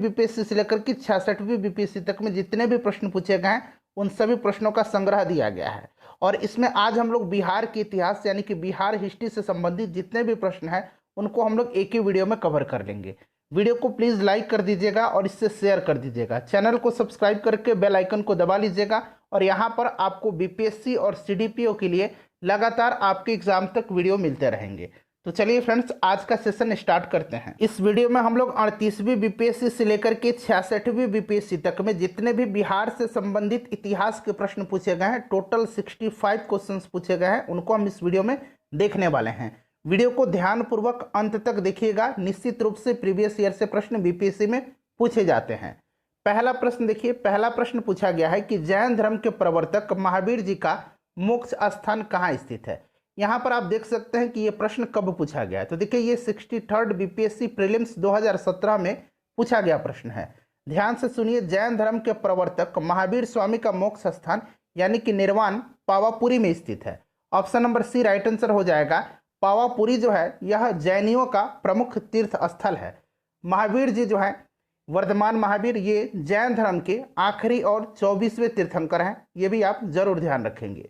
BPSC से लेकर के 66वीं बीपीएससी तक में जितने भी प्रश्न पूछे गए हैं उन सभी प्रश्नों का संग्रह दिया गया है। और इसमें आज हम लोग बिहार के इतिहास यानी कि बिहार हिस्ट्री से संबंधित जितने भी प्रश्न हैं उनको हम लोग एक ही वीडियो में कवर कर लेंगे। वीडियो को प्लीज़ लाइक कर दीजिएगा और इससे शेयर कर दीजिएगा। चैनल को सब्सक्राइब करके बेल आइकन को दबा लीजिएगा और यहाँ पर आपको बीपीएससी और सीडीपीओ के लिए लगातार आपके एग्जाम तक वीडियो मिलते रहेंगे। तो चलिए फ्रेंड्स, आज का सेशन स्टार्ट करते हैं। इस वीडियो में हम लोग 38वीं बीपीएससी से लेकर के 66वीं बीपीएससी तक में जितने भी बिहार से संबंधित इतिहास के प्रश्न पूछे गए हैं, टोटल 65 क्वेश्चंस पूछे गए हैं, उनको हम इस वीडियो में देखने वाले हैं। वीडियो को ध्यानपूर्वक अंत तक देखिएगा। निश्चित रूप से प्रीवियस ईयर से प्रश्न बीपीएससी में पूछे जाते हैं। पहला प्रश्न देखिए, पहला प्रश्न पूछा गया है कि जैन धर्म के प्रवर्तक महावीर जी का मोक्ष स्थान कहाँ स्थित है। यहाँ पर आप देख सकते हैं कि ये प्रश्न कब पूछा गया है। तो देखिए, ये 63rd बीपीएससी प्रीलिम्स 2017 में पूछा गया प्रश्न है। ध्यान से सुनिए, जैन धर्म के प्रवर्तक महावीर स्वामी का मोक्ष स्थान यानी कि निर्वाण पावापुरी में स्थित है। Option number C right answer हो जाएगा। पावापुरी जो है यह जैनियों का प्रमुख तीर्थ स्थल है। महावीर जी जो है वर्धमान महावीर, ये जैन धर्म के आखिरी और 24वें तीर्थंकर हैं। ये भी आप जरूर ध्यान रखेंगे।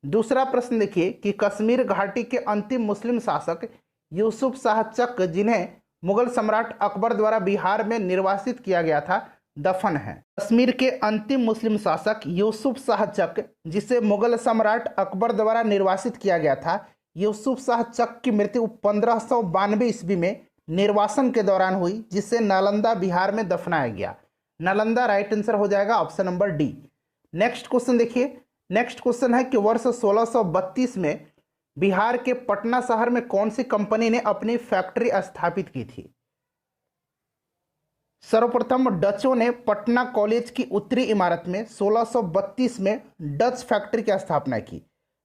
दूसरा प्रश्न देखिए कि कश्मीर घाटी के अंतिम मुस्लिम शासक यूसुफ शाह चक, जिन्हें मुगल सम्राट अकबर द्वारा बिहार में निर्वासित किया गया था, दफन है। कश्मीर के अंतिम मुस्लिम शासक यूसुफ शाह चक, जिसे मुगल सम्राट अकबर द्वारा निर्वासित किया गया था, यूसुफ शाह चक की मृत्यु 1592 ईस्वी में निर्वासन के दौरान हुई, जिसे नालंदा बिहार में दफनाया गया। नालंदा राइट आंसर हो जाएगा, option number D. Next question देखिए, नेक्स्ट क्वेश्चन है कि वर्ष 1632 में बिहार के पटना शहर में कौन सी कंपनी ने अपनी फैक्ट्री स्थापित की थी। सर्वप्रथम डचों ने पटना कॉलेज की उत्तरी इमारत में 1632 में डच फैक्ट्री की स्थापना की।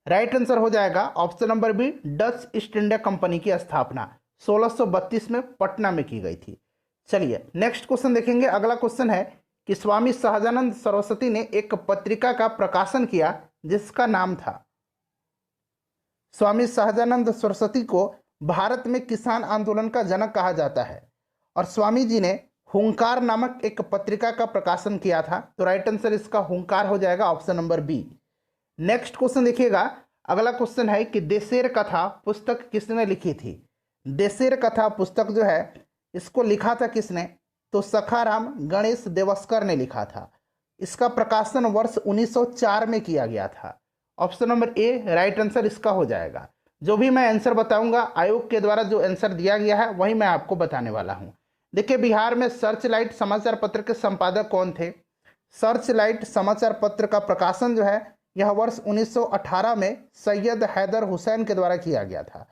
राइट आंसर हो जाएगा, option number B, Dutch East India Company की स्थापना 1632 में पटना में की गई थी। चलिए नेक्स्ट क्वेश्चन देखेंगे। अगला क्वेश्चन है कि स्वामी सहजानंद सरस्वती ने एक पत्रिका का प्रकाशन किया जिसका नाम था। स्वामी सहजानंद सरस्वती को भारत में किसान आंदोलन का जनक कहा जाता है और स्वामी जी ने हुंकार नामक एक पत्रिका का प्रकाशन किया था। तो राइट आंसर इसका हुंकार हो जाएगा, option number B. Next question देखिएगा। अगला क्वेश्चन है कि देशेर कथा पुस्तक किसने लिखी थी। देशेर कथा पुस्तक जो है इसको लिखा था किसने, तो सखाराम गणेश देवस्कर ने लिखा था। इसका प्रकाशन वर्ष 1904 में किया गया था। ऑप्शन नंबर ए राइट आंसर इसका हो जाएगा। जो भी मैं आंसर बताऊंगा आयोग के द्वारा जो आंसर दिया गया है वही मैं आपको बताने वाला हूं। देखिए, बिहार में सर्च लाइट समाचार पत्र के संपादक कौन थे। सर्च लाइट समाचार पत्र का प्रकाशन जो है यह वर्ष 1918 में सैयद हैदर हुसैन के द्वारा किया गया था।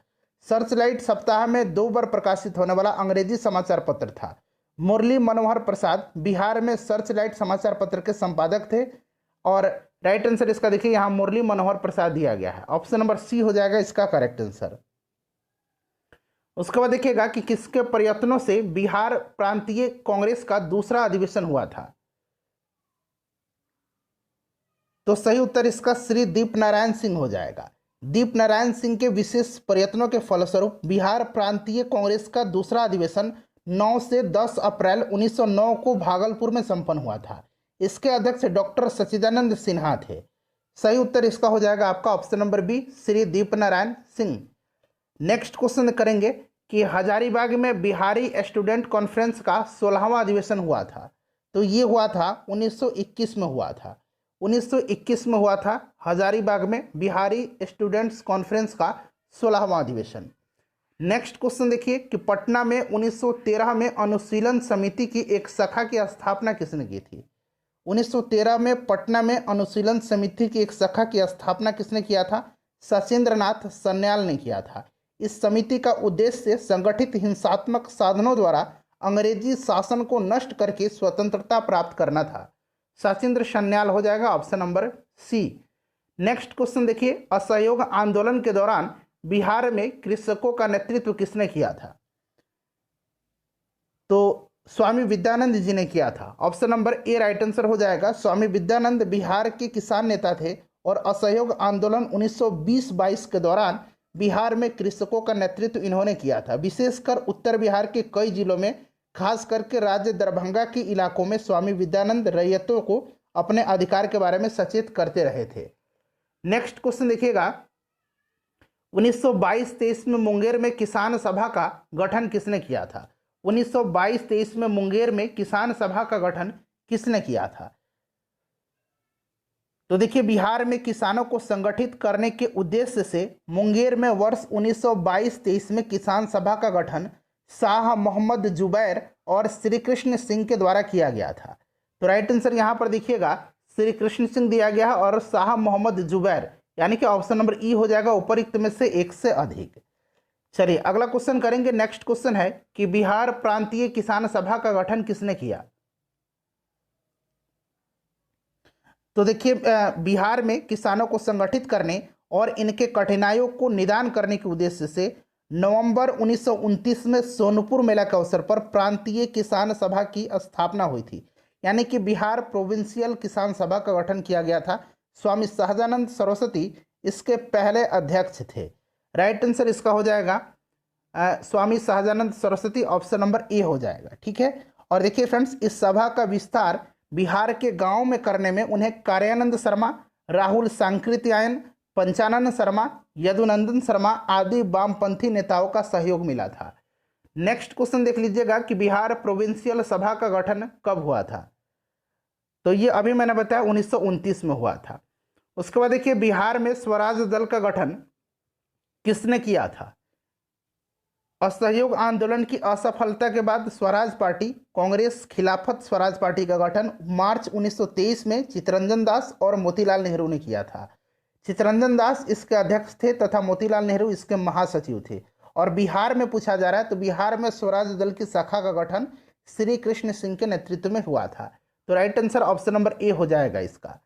सर्च लाइट सप्ताह में 2 बार प्रकाशित होने वाला अंग्रेजी समाचार पत्र था। मुरली मनोहर प्रसाद बिहार में सर्च लाइट समाचार पत्र के संपादक थे और राइट आंसर इसका देखिए यहाँ मुरली मनोहर प्रसाद दिया गया है। ऑप्शन नंबर सी हो जाएगा इसका करेक्ट आंसर। उसके बाद देखिएगा कि किसके प्रयत्नों से बिहार प्रांतीय कांग्रेस का दूसरा अधिवेशन हुआ था। तो सही उत्तर इसका श्री दीप नारायण सिंह हो जाएगा। दीप नारायण सिंह के विशेष प्रयत्नों के फलस्वरूप बिहार प्रांतीय कांग्रेस का दूसरा अधिवेशन 9 से 10 अप्रैल 1909 को भागलपुर में संपन्न हुआ था। इसके अध्यक्ष डॉक्टर सच्चिदानंद सिन्हा थे। सही उत्तर इसका हो जाएगा आपका ऑप्शन नंबर बी, श्री दीप नारायण सिंह। नेक्स्ट क्वेश्चन करेंगे कि हजारीबाग में बिहारी स्टूडेंट कॉन्फ्रेंस का 16वां अधिवेशन हुआ था। तो ये हुआ था 1921 में हुआ था। 1921 में हुआ था हजारीबाग में बिहारी स्टूडेंट्स कॉन्फ्रेंस का 16वां अधिवेशन। नेक्स्ट क्वेश्चन देखिए कि पटना में 1913 में अनुशीलन समिति की एक शाखा की स्थापना किसने की थी। 1913 में पटना में अनुशीलन समिति की एक शाखा की स्थापना किसने किया था। सचेंद्रनाथ सन्याल ने किया था। इस समिति का उद्देश्य संगठित हिंसात्मक साधनों द्वारा अंग्रेजी शासन को नष्ट करके स्वतंत्रता प्राप्त करना था। सचेंद्र सन्याल हो जाएगा, option number C. Next question देखिए, असहयोग आंदोलन के दौरान बिहार में कृषकों का नेतृत्व किसने किया था। तो स्वामी विद्यानंद जी ने किया था। ऑप्शन नंबर ए राइट आंसर हो जाएगा। स्वामी विद्यानंद बिहार के किसान नेता थे और असहयोग आंदोलन 1920-22 के दौरान बिहार में कृषकों का नेतृत्व इन्होंने किया था। विशेषकर उत्तर बिहार के कई जिलों में खास करके राज्य दरभंगा के इलाकों में स्वामी विद्यानंद रैयतों को अपने अधिकार के बारे में सचेत करते रहे थे। नेक्स्ट क्वेश्चन देखिएगा, 1922-23 में मुंगेर में किसान सभा का गठन किसने किया था? 1922-23 में मुंगेर में किसान सभा का गठन किसने किया था? तो देखिए, बिहार में किसानों को संगठित करने के उद्देश्य से मुंगेर में वर्ष 1922-23 में किसान सभा का गठन शाह मोहम्मद जुबैर और श्री कृष्ण सिंह के द्वारा किया गया था। तो राइट आंसर यहां पर देखिएगा श्री कृष्ण सिंह दिया गया है और शाह मोहम्मद जुबैर, यानी कि ऑप्शन नंबर ई हो जाएगा उपरोक्त में से एक से अधिक। चलिए अगला क्वेश्चन करेंगे। नेक्स्ट क्वेश्चन है कि बिहार प्रांतीय किसान सभा का गठन किसने किया? तो देखिए, बिहार में किसानों को संगठित करने और इनके कठिनाइयों को निदान करने के उद्देश्य से नवंबर 1929 में सोनपुर मेला के अवसर पर प्रांतीय किसान सभा की स्थापना हुई थी, यानी कि बिहार प्रोविंशियल किसान सभा का गठन किया गया था। स्वामी सहजानंद सरस्वती इसके पहले अध्यक्ष थे। राइट आंसर इसका हो जाएगा Swami Sahajanand Saraswati, option number A हो जाएगा। ठीक है, और देखिए फ्रेंड्स, इस सभा का विस्तार बिहार के गांव में करने में उन्हें कार्यानंद शर्मा, राहुल सांकृत्यायन, पंचानन शर्मा, यदुनंदन शर्मा आदि वामपंथी नेताओं का सहयोग मिला था। नेक्स्ट क्वेश्चन देख लीजिएगा कि बिहार प्रोविंशियल सभा का गठन कब हुआ था? तो ये अभी मैंने बताया 1929 में हुआ था। उसके बाद देखिए, बिहार में स्वराज दल का गठन किसने किया था? असहयोग आंदोलन की असफलता के बाद स्वराज पार्टी कांग्रेस खिलाफत स्वराज पार्टी का गठन मार्च 1923 में चित्तरंजन दास और मोतीलाल नेहरू ने किया था। चित्तरंजन दास इसके अध्यक्ष थे तथा मोतीलाल नेहरू इसके महासचिव थे। और बिहार में पूछा जा रहा है, तो बिहार में स्वराज दल की शाखा का गठन श्री कृष्ण सिंह के नेतृत्व में हुआ था। तो right answer option number A हो जाएगा इसका।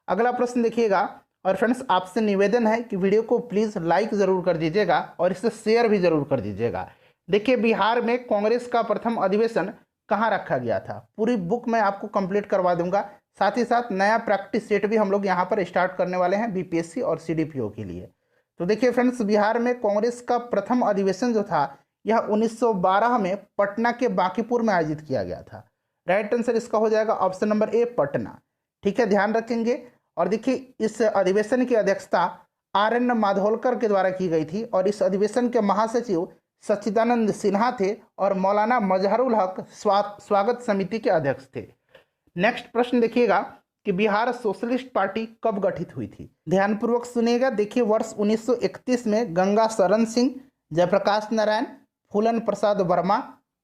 अगला प्रश्न देखिएगा, और फ्रेंड्स आपसे निवेदन है कि वीडियो को प्लीज़ लाइक ज़रूर कर दीजिएगा और इसे शेयर भी ज़रूर कर दीजिएगा। देखिए, बिहार में कांग्रेस का प्रथम अधिवेशन कहाँ रखा गया था? पूरी बुक मैं आपको कंप्लीट करवा दूंगा। साथ ही साथ नया प्रैक्टिस सेट भी हम लोग यहाँ पर स्टार्ट करने वाले हैं बीपीएससी और सीडीपीओ के लिए। तो देखिए फ्रेंड्स, बिहार में कांग्रेस का प्रथम अधिवेशन जो था यह 1912 में पटना के बांकीपुर में आयोजित किया गया था। राइट आंसर इसका हो जाएगा ऑप्शन नंबर ए, पटना। ठीक है, ध्यान रखेंगे। और देखिए, इस अधिवेशन की अध्यक्षता आर.एन. माधोलकर के द्वारा की गई थी और इस अधिवेशन के महासचिव सच्चिदानंद सिन्हा थे और मौलाना मजहरुल हक स्वागत समिति के अध्यक्ष थे। नेक्स्ट प्रश्न देखिएगा कि बिहार सोशलिस्ट पार्टी कब गठित हुई थी? ध्यानपूर्वक सुनिएगा। देखिए, वर्ष 1931 में गंगा शरण सिंह, जयप्रकाश नारायण, फूलन प्रसाद वर्मा,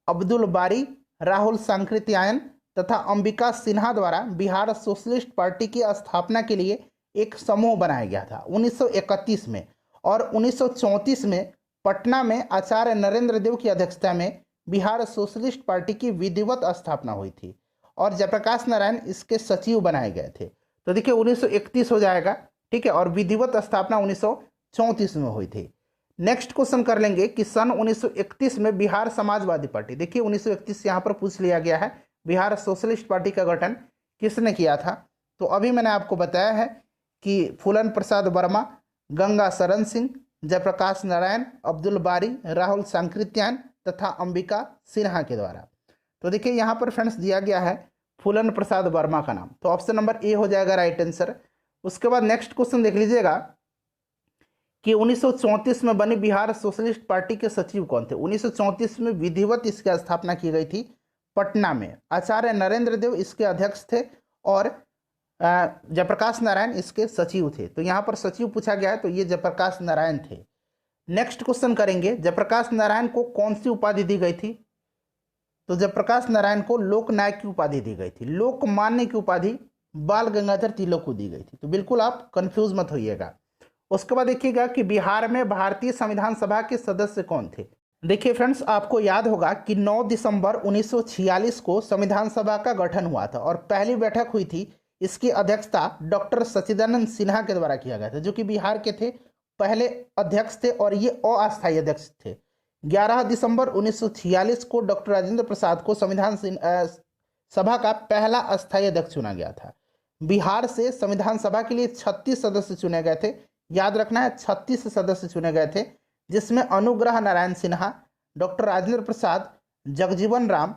अब्दुल बारी, राहुल सांकृत्यायन तथा अंबिका सिन्हा द्वारा बिहार सोशलिस्ट पार्टी की स्थापना के लिए एक समूह बनाया गया था 1931 में। और 1934 में पटना में आचार्य नरेंद्र देव की अध्यक्षता में बिहार सोशलिस्ट पार्टी की विधिवत स्थापना हुई थी और जयप्रकाश नारायण इसके सचिव बनाए गए थे। तो देखिए 1931 हो जाएगा, ठीक है, और विधिवत स्थापना 1934 में हुई थी। नेक्स्ट क्वेश्चन कर लेंगे कि सन 1931 में बिहार समाजवादी पार्टी, देखिए 1931 यहाँ पर पूछ लिया गया है, बिहार सोशलिस्ट पार्टी का गठन किसने किया था? तो अभी मैंने आपको बताया है कि फूलन प्रसाद वर्मा, गंगा शरण सिंह, जयप्रकाश नारायण, अब्दुल बारी, राहुल सांकृत्यायन तथा अंबिका सिन्हा के द्वारा। तो देखिए यहाँ पर फ्रेंड्स दिया गया है फूलन प्रसाद वर्मा का नाम, तो ऑप्शन नंबर ए हो जाएगा राइट आंसर। उसके बाद नेक्स्ट क्वेश्चन देख लीजिएगा कि 1934 में बनी बिहार सोशलिस्ट पार्टी के सचिव कौन थे? 1934 में विधिवत इसकी स्थापना की गई थी पटना में। आचार्य नरेंद्र देव इसके अध्यक्ष थे और जयप्रकाश नारायण इसके सचिव थे। तो यहाँ पर सचिव पूछा गया है, तो ये जयप्रकाश नारायण थे। नेक्स्ट क्वेश्चन करेंगे, जयप्रकाश नारायण को कौन सी उपाधि दी गई थी? तो जयप्रकाश नारायण को लोकनायक की उपाधि दी गई थी। लोकमान्य की उपाधि बाल गंगाधर तिलक को दी गई थी। तो बिल्कुल आप कंफ्यूज मत होइएगा। उसके बाद देखिएगा कि बिहार में भारतीय संविधान सभा के सदस्य कौन थे? देखिए फ्रेंड्स, आपको याद होगा कि 9 दिसंबर 1946 को संविधान सभा का गठन हुआ था और पहली बैठक हुई थी। इसकी अध्यक्षता डॉक्टर सच्चिदानंद सिन्हा के द्वारा किया गया था, जो कि बिहार के थे, पहले अध्यक्ष थे और ये अस्थायी अध्यक्ष थे। 11 दिसंबर 1946 को डॉक्टर राजेंद्र प्रसाद को संविधान सभा का पहला अस्थायी अध्यक्ष चुना गया था। बिहार से संविधान सभा के लिए 36 सदस्य चुने गए थे। याद रखना है, 36 सदस्य चुने गए थे, जिसमें अनुग्रह नारायण सिन्हा, डॉक्टर राजेंद्र प्रसाद, जगजीवन राम,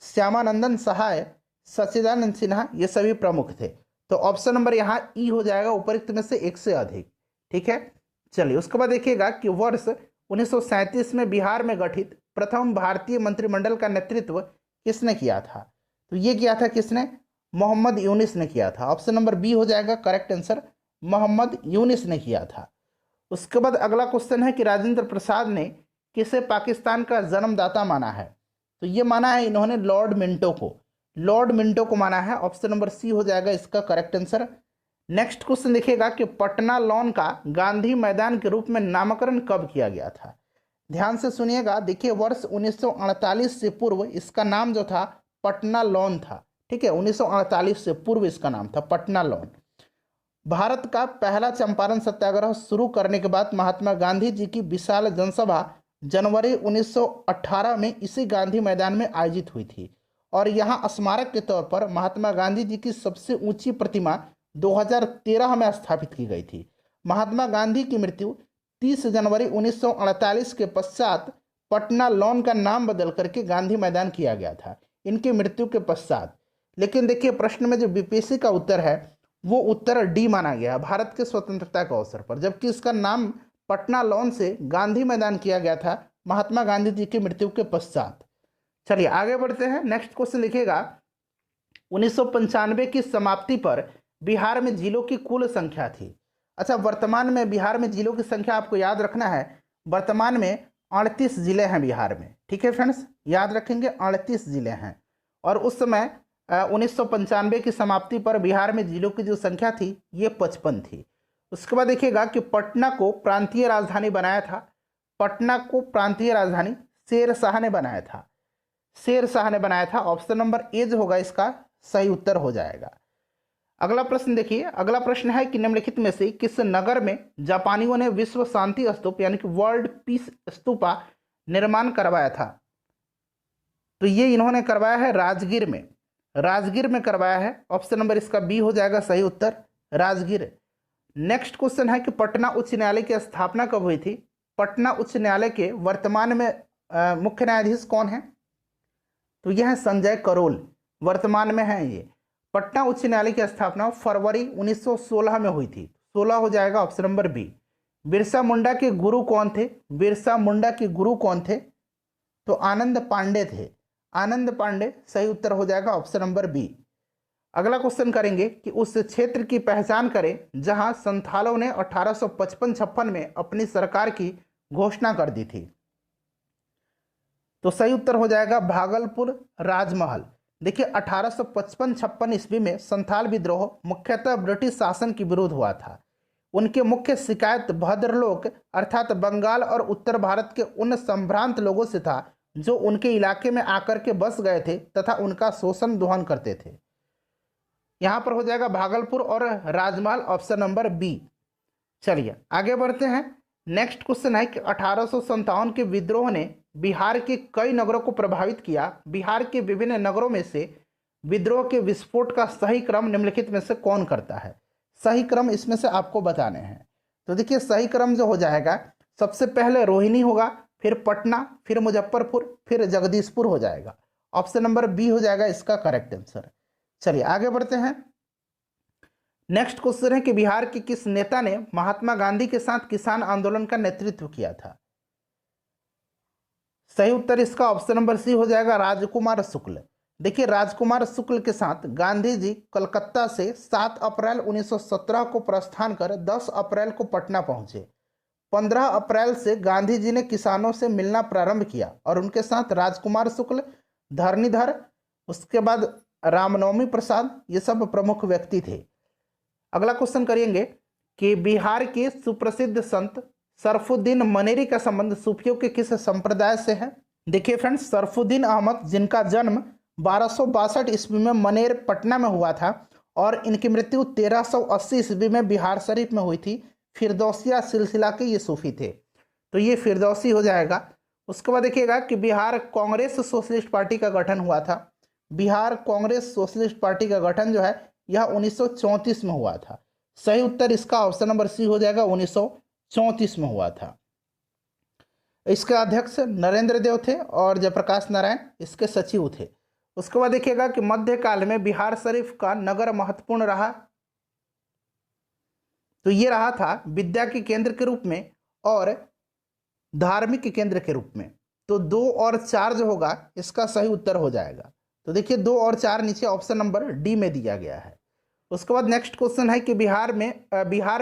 श्यामानंदन सहाय, सच्चिदानंद सिन्हा, ये सभी प्रमुख थे। तो ऑप्शन नंबर यहाँ ई हो जाएगा उपरोक्त में से एक से अधिक। ठीक है, चलिए उसके बाद देखिएगा कि वर्ष 1937 में बिहार में गठित प्रथम भारतीय मंत्रिमंडल का नेतृत्व किसने किया था? तो ये किया था किसने? मोहम्मद यूनिस ने किया था। ऑप्शन नंबर बी हो जाएगा करेक्ट आंसर, मोहम्मद यूनिस ने किया था। उसके बाद अगला क्वेश्चन है कि राजेंद्र प्रसाद ने किसे पाकिस्तान का जन्मदाता माना है? तो ये माना है इन्होंने लॉर्ड मिंटो को, लॉर्ड मिंटो को माना है। ऑप्शन नंबर सी हो जाएगा इसका करेक्ट आंसर। नेक्स्ट क्वेश्चन देखिएगा कि पटना लॉन का गांधी मैदान के रूप में नामकरण कब किया गया था? ध्यान से सुनिएगा। देखिए वर्ष 1948 से पूर्व इसका नाम जो था पटना लॉन था। ठीक है, 1948 से पूर्व इसका नाम था पटना लॉन। भारत का पहला चंपारण सत्याग्रह शुरू करने के बाद महात्मा गांधी जी की विशाल जनसभा जनवरी 1918 में इसी गांधी मैदान में आयोजित हुई थी और यहाँ स्मारक के तौर पर महात्मा गांधी जी की सबसे ऊंची प्रतिमा 2013 में स्थापित की गई थी। महात्मा गांधी की मृत्यु 30 जनवरी 1948 के पश्चात पटना लॉन का नाम बदल करके गांधी मैदान किया गया था, इनकी मृत्यु के पश्चात। लेकिन देखिए प्रश्न में जो बीपीएससी का उत्तर है वो उत्तर डी माना गया, भारत के स्वतंत्रता के अवसर पर, जबकि इसका नाम पटना लॉन से गांधी मैदान किया गया था महात्मा गांधी जी की मृत्यु के पश्चात। चलिए आगे बढ़ते हैं। नेक्स्ट क्वेश्चन लिखिएगा 1995 की समाप्ति पर बिहार में जिलों की कुल संख्या थी। अच्छा, वर्तमान में बिहार में जिलों की संख्या आपको याद रखना है, वर्तमान में 38 जिले हैं बिहार में। ठीक है फ्रेंड्स, याद रखेंगे 38 जिले हैं। और उस समय 1995 की समाप्ति पर बिहार में जिलों की जो संख्या थी ये 55 थी। उसके बाद देखिएगा कि पटना को प्रांतीय राजधानी बनाया था, पटना को प्रांतीय राजधानी शेर शाह ने बनाया था, शेर शाह ने बनाया था। ऑप्शन नंबर ए जो होगा इसका सही उत्तर हो जाएगा। अगला प्रश्न देखिए, अगला प्रश्न है कि निम्नलिखित में से किस नगर में जापानियों ने विश्व शांति स्तूप यानी कि वर्ल्ड पीस स्तूपा निर्माण करवाया था? तो ये इन्होंने करवाया है राजगीर में, राजगीर में करवाया है। ऑप्शन नंबर इसका बी हो जाएगा सही उत्तर, राजगीर। नेक्स्ट क्वेश्चन है कि पटना उच्च न्यायालय की स्थापना कब हुई थी? पटना उच्च न्यायालय के वर्तमान में मुख्य न्यायाधीश कौन है? तो यह है संजय करोल, वर्तमान में है ये। पटना उच्च न्यायालय की स्थापना फरवरी 1916 में हुई थी, 16 हो जाएगा option number B. Birsa Munda के गुरु कौन थे? बिरसा मुंडा के गुरु कौन थे? तो आनंद पांडे थे, आनंद पांडे सही उत्तर हो जाएगा ऑप्शन नंबर बी। अगला क्वेश्चन करेंगे कि उस क्षेत्र की पहचान करें जहां संथालों ने 1855-56 में अपनी सरकार की घोषणा कर दी थी। तो सही उत्तर हो जाएगा भागलपुर राजमहल। देखिए 1855-56 ईस्वी में संथाल विद्रोह मुख्यतः ब्रिटिश शासन के विरुद्ध हुआ था। उनके मुख्य शिकायत भद्रलोक अर्थात बंगाल और उत्तर भारत के उन संभ्रांत लोगों से था जो उनके इलाके में आकर के बस गए थे तथा उनका शोषण दोहन करते थे। यहाँ पर हो जाएगा भागलपुर और राजमहल, ऑप्शन नंबर बी। चलिए आगे बढ़ते हैं। नेक्स्ट क्वेश्चन है कि 1857 के विद्रोह ने बिहार के कई नगरों को प्रभावित किया। बिहार के विभिन्न नगरों में से विद्रोह के विस्फोट का सही क्रम निम्नलिखित में से कौन करता है? सही क्रम इसमें से आपको बताने हैं। तो देखिए सही क्रम जो हो जाएगा, सबसे पहले रोहिणी होगा, फिर पटना, फिर मुजफ्फरपुर, फिर जगदीशपुर हो जाएगा। ऑप्शन नंबर बी हो जाएगा इसका करेक्ट आंसर। चलिए आगे बढ़ते हैं। नेक्स्ट क्वेश्चन है कि बिहार के किस नेता ने महात्मा गांधी के साथ किसान आंदोलन का नेतृत्व किया था? सही उत्तर इसका ऑप्शन नंबर सी हो जाएगा राजकुमार शुक्ल। देखिए राजकुमार शुक्ल के साथ गांधी जी कलकत्ता से 7 अप्रैल 1917 को प्रस्थान कर 10 अप्रैल को पटना पहुंचे। 15 अप्रैल से गांधी जी ने किसानों से मिलना प्रारंभ किया और उनके साथ राजकुमार शुक्ल, धरणीधर, उसके बाद रामनवमी प्रसाद, ये सब प्रमुख व्यक्ति थे। अगला क्वेश्चन करेंगे कि बिहार के सुप्रसिद्ध संत सरफुद्दीन मनेरी का संबंध सूफियों के किस संप्रदाय से है? देखिए फ्रेंड्स, सरफुद्दीन अहमद जिनका जन्म 1262 ईस्वी में मनेर पटना में हुआ था और इनकी मृत्यु 1380 ईस्वी में बिहार शरीफ में हुई थी। फिरदौसिया सिलसिला के ये सूफी थे, तो ये फिरदौसी हो जाएगा। उसके बाद देखिएगा कि बिहार कांग्रेस सोशलिस्ट पार्टी का गठन हुआ था। बिहार कांग्रेस सोशलिस्ट पार्टी का गठन जो है यह 1934 में हुआ था। सही उत्तर इसका ऑप्शन नंबर सी हो जाएगा, 1934 में हुआ था। इसके अध्यक्ष नरेंद्र देव थे और जयप्रकाश नारायण इसके सचिव थे। उसके बाद देखिएगा कि मध्यकाल में बिहार शरीफ का नगर महत्वपूर्ण रहा, तो ये रहा था विद्या के केंद्र के रूप में और धार्मिक केंद्र के रूप में। तो 2 और 4 जो होगा इसका सही उत्तर हो जाएगा। तो देखिए 2 और 4 नीचे ऑप्शन नंबर डी में दिया गया है। उसके बाद नेक्स्ट क्वेश्चन है कि बिहार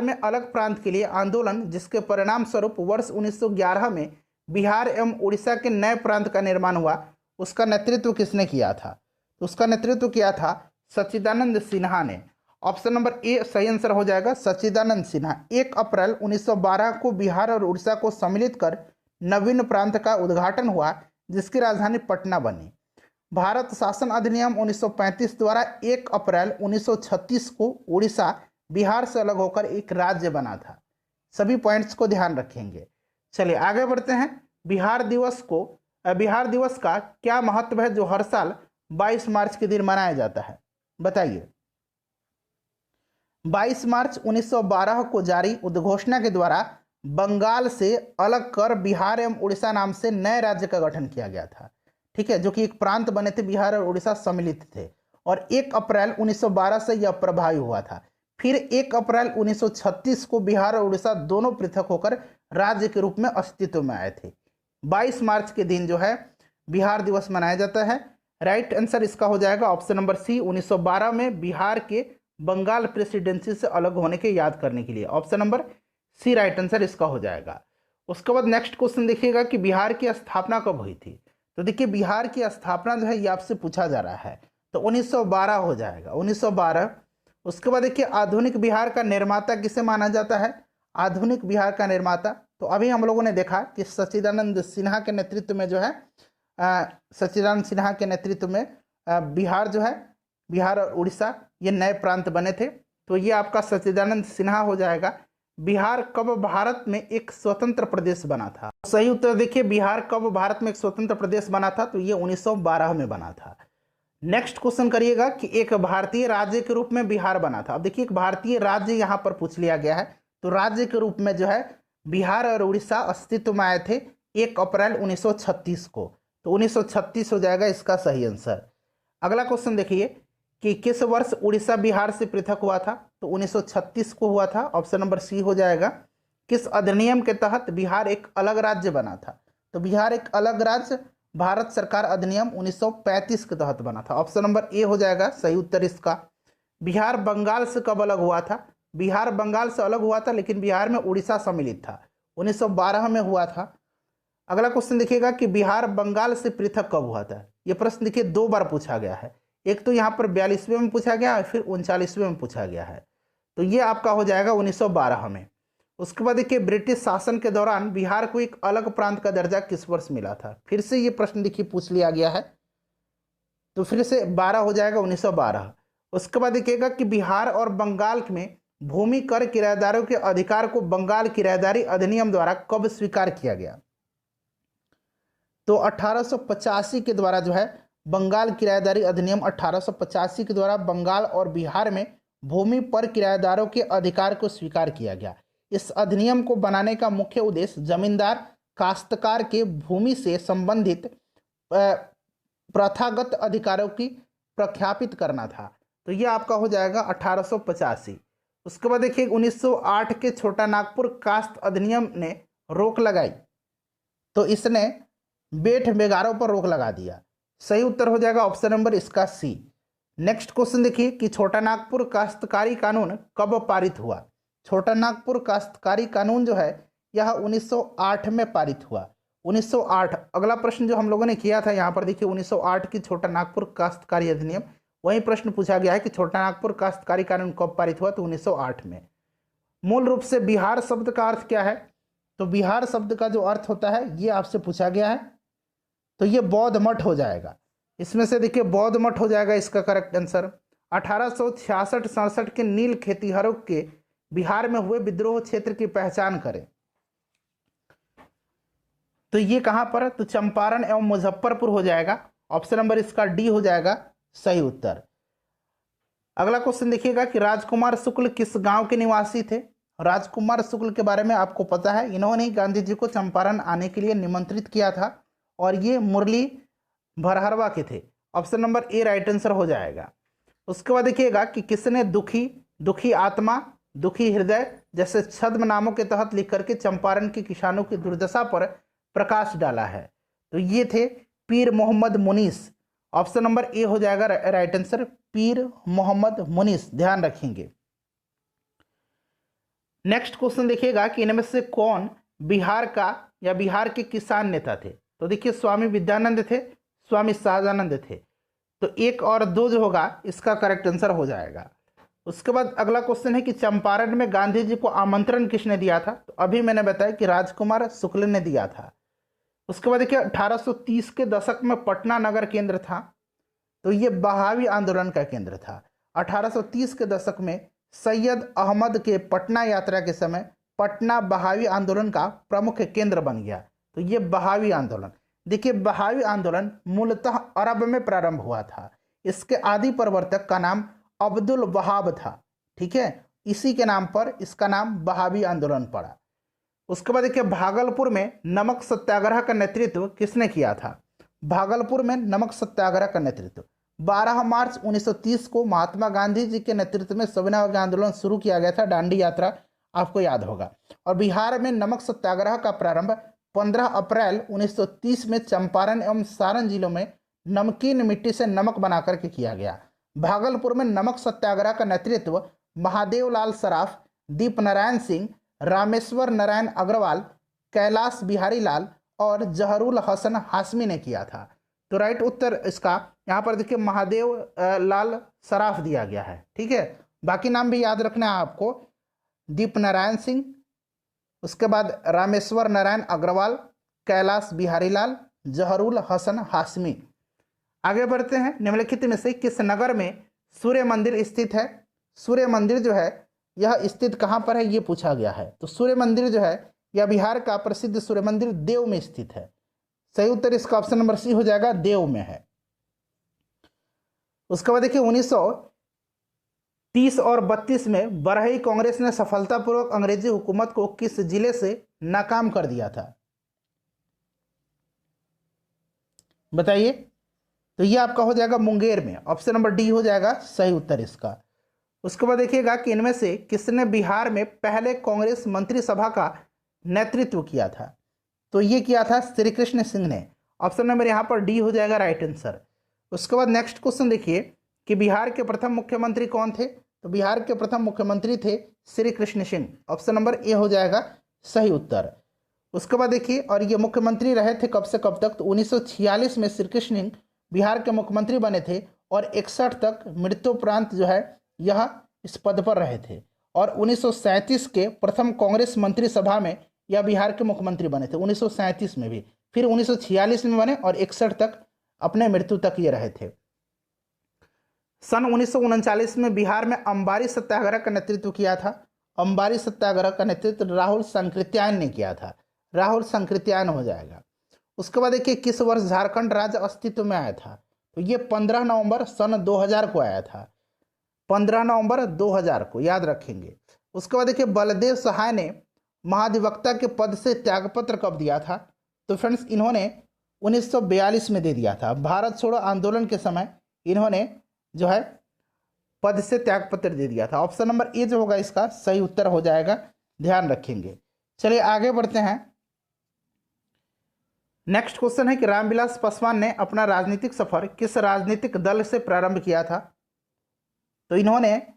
में अलग प्रांत के लिए आंदोलन जिसके परिणाम स्वरूप वर्ष 1911 में बिहार एवं उड़ीसा के नए प्रांत का निर्माण हुआ, उसका नेतृत्व किसने किया था? तो उसका नेतृत्व किया था सच्चिदानंद सिन्हा ने। ऑप्शन नंबर ए सही आंसर हो जाएगा, सच्चिदानंद सिन्हा। 1 अप्रैल 1912 को बिहार और उड़ीसा को सम्मिलित कर नवीन प्रांत का उद्घाटन हुआ जिसकी राजधानी पटना बनी। भारत शासन अधिनियम 1935 द्वारा 1 अप्रैल 1936 को उड़ीसा बिहार से अलग होकर एक राज्य बना था। सभी पॉइंट्स को ध्यान रखेंगे। चलिए आगे बढ़ते हैं। बिहार दिवस का क्या महत्व है जो हर साल 22 मार्च के दिन मनाया जाता है? बताइए। 22 मार्च 1912 को जारी उद्घोषणा के द्वारा बंगाल से अलग कर बिहार एवं उड़ीसा नाम से नए राज्य का गठन किया गया था। ठीक है, जो कि एक प्रांत बने थे, बिहार और उड़ीसा सम्मिलित थे। और 1 अप्रैल 1912 से यह प्रभावी हुआ था। फिर 1 अप्रैल 1936 को बिहार और उड़ीसा दोनों पृथक होकर राज्य के रूप में अस्तित्व में आए थे। 22 मार्च के दिन जो है बिहार दिवस मनाया जाता है। राइट आंसर इसका हो जाएगा ऑप्शन नंबर सी, 1912 में बिहार के बंगाल प्रेसिडेंसी से अलग होने के याद करने के लिए। Option number C right answer इसका हो जाएगा। उसके बाद नेक्स्ट क्वेश्चन देखिएगा कि बिहार की स्थापना कब हुई थी? तो देखिए बिहार की स्थापना जो है ये आपसे पूछा जा रहा है, तो 1912 हो जाएगा, 1912। उसके बाद देखिए आधुनिक बिहार का निर्माता किसे माना जाता है? आधुनिक बिहार का निर्माता, तो अभी हम लोगों ने देखा कि सच्चिदानंद सिन्हा के नेतृत्व में जो है सच्चिदानंद सिन्हा के नेतृत्व में बिहार जो है, बिहार और उड़ीसा ये नए प्रांत बने थे। तो ये आपका सच्चिदानंद सिन्हा हो जाएगा। बिहार कब भारत में एक स्वतंत्र प्रदेश बना था? सही उत्तर देखिए, बिहार कब भारत में एक स्वतंत्र प्रदेश बना था? तो ये 1912 में बना था। नेक्स्ट क्वेश्चन करिएगा कि एक भारतीय राज्य के रूप में बिहार बना था। अब देखिए एक भारतीय राज्य यहाँ पर पूछ लिया गया है, तो राज्य के रूप में जो है बिहार और उड़ीसा अस्तित्व में आए थे 1 अप्रैल 1936 को। तो 1936 हो जाएगा इसका सही आंसर। अगला क्वेश्चन देखिए कि किस वर्ष उड़ीसा बिहार से पृथक हुआ था? तो 1936 को हुआ था। ऑप्शन नंबर सी हो जाएगा। किस अधिनियम के तहत बिहार एक अलग राज्य बना था? तो बिहार एक अलग राज्य भारत सरकार अधिनियम 1935 के तहत बना था। ऑप्शन नंबर ए हो जाएगा सही उत्तर इसका। बिहार बंगाल से कब अलग हुआ था? बिहार बंगाल से अलग हुआ था, लेकिन बिहार में उड़ीसा सम्मिलित था, 1912 में हुआ था। अगला क्वेश्चन देखिएगा कि बिहार बंगाल से पृथक कब हुआ था? यह प्रश्न देखिए 2 बार पूछा गया है। एक तो यहाँ पर 42वें में पूछा गया है, फिर 39वें में पूछा गया है। तो ये आपका हो जाएगा 1912 में। उसके बाद देखिए ब्रिटिश शासन के दौरान बिहार को एक अलग प्रांत का दर्जा किस वर्ष मिला था? फिर से ये प्रश्न देखिए पूछ लिया गया है, तो फिर से 12 हो जाएगा, 1912। उसके बाद देखिएगा कि बिहार और बंगाल में भूमि कर किराएदारों के अधिकार को बंगाल किराएदारी अधिनियम द्वारा कब स्वीकार किया गया? तो 1885 के द्वारा जो है बंगाल किराएदारी अधिनियम 1885 के द्वारा बंगाल और बिहार में भूमि पर किराएदारों के अधिकार को स्वीकार किया गया। इस अधिनियम को बनाने का मुख्य उद्देश्य जमींदार काश्तकार के भूमि से संबंधित प्रथागत अधिकारों की प्रख्यापित करना था। तो ये आपका हो जाएगा 1885। उसके बाद देखिए 1908 के छोटा नागपुर कास्त अधिनियम ने रोक लगाई, तो इसने बेठ बेगारों पर रोक लगा दिया। सही उत्तर हो जाएगा ऑप्शन नंबर इसका सी। नेक्स्ट क्वेश्चन देखिए कि छोटा नागपुर काश्तकारी कानून कब पारित हुआ? छोटा नागपुर काश्तकारी कानून जो है यह 1908 में पारित हुआ, 1908। अगला प्रश्न जो हम लोगों ने किया था यहाँ पर देखिए 1908 की छोटा नागपुर काश्तकारी अधिनियम, वही प्रश्न पूछा गया है कि छोटा नागपुर काश्तकारी कानून कब पारित हुआ? तो 1908 में। मूल रूप से बिहार शब्द का अर्थ क्या है? तो बिहार शब्द का जो अर्थ होता है ये आपसे पूछा गया है, तो ये बौद्ध मठ हो जाएगा। इसमें से देखिए बौद्ध मठ हो जाएगा इसका करेक्ट आंसर। 1866-67 के नील खेतिहरों के बिहार में हुए विद्रोह क्षेत्र की पहचान करें। तो ये कहां पर? तो चंपारण एवं मुजफ्फरपुर हो जाएगा। ऑप्शन नंबर इसका डी हो जाएगा सही उत्तर। अगला क्वेश्चन देखिएगा कि राजकुमार शुक्ल किस गांव के निवासी थे? राजकुमार शुक्ल के बारे में आपको पता है, इन्होंने ही गांधी जी को चंपारण आने के लिए निमंत्रित किया था और ये मुरली भरहरवा के थे। ऑप्शन नंबर ए राइट आंसर हो जाएगा। उसके बाद देखिएगा कि किसने दुखी, दुखी आत्मा, दुखी हृदय जैसे छद्म नामों के तहत लिख करके चंपारण के किसानों की दुर्दशा पर प्रकाश डाला है। तो ये थे पीर मोहम्मद मुनीस। ऑप्शन नंबर ए हो जाएगा राइट आंसर, पीर मोहम्मद मुनीस, ध्यान रखेंगे। नेक्स्ट क्वेश्चन देखिएगा कि इनमें से कौन बिहार का या बिहार के किसान नेता थे। तो देखिए स्वामी विद्यानंद थे, स्वामी शाहजानंद थे। तो एक और दो जो होगा इसका करेक्ट आंसर हो जाएगा। उसके बाद अगला क्वेश्चन है कि चंपारण में गांधी जी को आमंत्रण किसने दिया था। तो अभी मैंने बताया कि राजकुमार शुक्ल ने दिया था। उसके बाद देखिए 1830 के दशक में पटना नगर केंद्र था, तो ये बहावी आंदोलन का केंद्र था। 1830 के दशक में सैयद अहमद के पटना यात्रा के समय पटना बहावी आंदोलन का प्रमुख केंद्र बन गया। तो ये बहावी आंदोलन, देखिए बहावी आंदोलन मूलतः अरब में प्रारंभ हुआ था। इसके आदि प्रवर्तक का नाम अब्दुल वहाब था, ठीक है, इसी के नाम पर इसका नाम बहावी आंदोलन पड़ा। उसके बाद देखिए भागलपुर में नमक सत्याग्रह का नेतृत्व किसने किया था। भागलपुर में नमक सत्याग्रह का नेतृत्व 12 मार्च 1930 को महात्मा गांधी जी के नेतृत्व में सविनय आंदोलन शुरू किया गया था, दांडी यात्रा आपको याद होगा। और बिहार में नमक सत्याग्रह का प्रारंभ 15 अप्रैल 1930 में चंपारण एवं सारण जिलों में नमकीन मिट्टी से नमक बनाकर के किया गया। भागलपुर में नमक सत्याग्रह का नेतृत्व महादेव लाल सराफ, दीप नारायण सिंह, रामेश्वर नारायण अग्रवाल, कैलाश बिहारी लाल और जहरुल हसन हाशमी ने किया था। तो राइट उत्तर इसका यहाँ पर देखिए महादेव लाल सराफ दिया गया है, ठीक है। बाकी नाम भी याद रखना है आपको, दीप नारायण सिंह, उसके बाद रामेश्वर नारायण अग्रवाल, कैलाश बिहारी लाल, जहरुल हसन हाशमी। आगे बढ़ते हैं। निम्नलिखित में से किस नगर में सूर्य मंदिर स्थित है। सूर्य मंदिर जो है यह स्थित कहाँ पर है ये पूछा गया है। तो सूर्य मंदिर जो है यह बिहार का प्रसिद्ध सूर्य मंदिर देव में स्थित है। सही उत्तर इसका ऑप्शन नंबर सी हो जाएगा, देव में है। उसके बाद देखिए 1930 और 32 में बरही कांग्रेस ने सफलतापूर्वक अंग्रेजी हुकूमत को किस जिले से नाकाम कर दिया था, बताइए। तो ये आपका हो जाएगा मुंगेर में, ऑप्शन नंबर डी हो जाएगा सही उत्तर इसका। उसके बाद देखिएगा कि इनमें से किसने बिहार में पहले कांग्रेस मंत्रिसभा का नेतृत्व किया था। तो ये किया था श्री कृष्ण सिंह ने, ऑप्शन नंबर यहाँ पर डी हो जाएगा राइट आंसर। उसके बाद नेक्स्ट क्वेश्चन देखिए कि बिहार के प्रथम मुख्यमंत्री कौन थे। तो बिहार के प्रथम मुख्यमंत्री थे Shri Krishna Singh, option number A हो जाएगा सही उत्तर। उसके बाद देखिए और ये मुख्यमंत्री रहे थे कब से कब तक। तो 1946 में श्री कृष्ण सिंह बिहार के मुख्यमंत्री बने थे और 61 तक मृत्युपरांत जो है यह इस पद पर रहे थे। और 1937 के प्रथम कांग्रेस मंत्रिसभा में यह बिहार के मुख्यमंत्री बने थे, 1937 में भी, फिर 1946 में बने और 61 तक अपने मृत्यु तक ये रहे थे। सन 1939 में बिहार में अंबारी सत्याग्रह का नेतृत्व किया था। अंबारी सत्याग्रह का नेतृत्व राहुल संकृत्यायन ने किया था, राहुल संकृत्यायन हो जाएगा। उसके बाद देखिए किस वर्ष झारखंड राज्य अस्तित्व में आया था। तो ये 15 नवंबर सन 2000 को आया था, 15 नवंबर 2000 को, याद रखेंगे। उसके बाद देखिए बलदेव सहाय ने महाधिवक्ता के पद से त्यागपत्र कब दिया था। तो फ्रेंड्स इन्होंने 1942 में दे दिया था। भारत छोड़ो आंदोलन के समय इन्होंने जो है पद से त्यागपत्र दे दिया था। ऑप्शन नंबर ए जो होगा इसका सही उत्तर हो जाएगा, ध्यान रखेंगे। चलिए आगे बढ़ते हैं। नेक्स्ट क्वेश्चन है कि रामविलास पासवान ने अपना राजनीतिक सफर किस राजनीतिक दल से प्रारंभ किया था। तो इन्होंने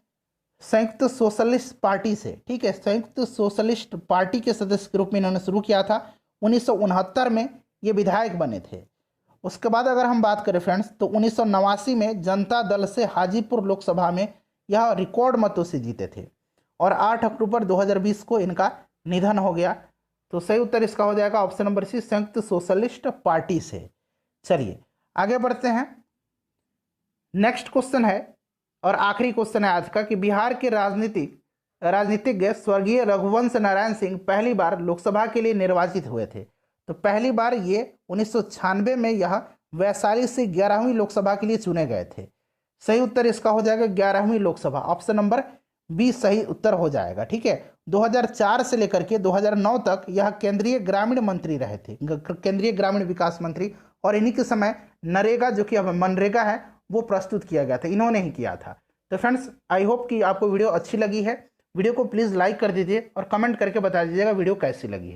संयुक्त सोशलिस्ट पार्टी से, ठीक है, संयुक्त सोशलिस्ट पार्टी के सदस्य के रूप में इन्होंने शुरू किया था। 1969 में ये विधायक बने थे। उसके बाद अगर हम बात करें फ्रेंड्स तो 1989 में जनता दल से हाजीपुर लोकसभा में यह रिकॉर्ड मतों से जीते थे और 8 अक्टूबर 2020 को इनका निधन हो गया। तो सही उत्तर इसका हो जाएगा ऑप्शन नंबर सी, संयुक्त सोशलिस्ट पार्टी से। चलिए आगे बढ़ते हैं। नेक्स्ट क्वेश्चन है और आखिरी क्वेश्चन है आज का कि बिहार के राजनीतिज्ञ स्वर्गीय रघुवंश नारायण सिंह पहली बार लोकसभा के लिए निर्वाचित हुए थे। तो पहली बार ये 1996 में यह वैशाली से 11वीं लोकसभा के लिए चुने गए थे। सही उत्तर इसका हो जाएगा 11वीं लोकसभा, ऑप्शन नंबर बी सही उत्तर हो जाएगा, ठीक है। 2004 से लेकर के 2009 तक यह केंद्रीय ग्रामीण मंत्री रहे थे, केंद्रीय ग्रामीण विकास मंत्री, और इन्हीं के समय नरेगा जो कि अब मनरेगा है वो प्रस्तुत किया गया था, इन्होंने ही किया था। तो फ्रेंड्स आई होप कि आपको वीडियो अच्छी लगी है। वीडियो को प्लीज़ लाइक कर दीजिए और कमेंट करके बता दीजिएगा वीडियो कैसी लगी है।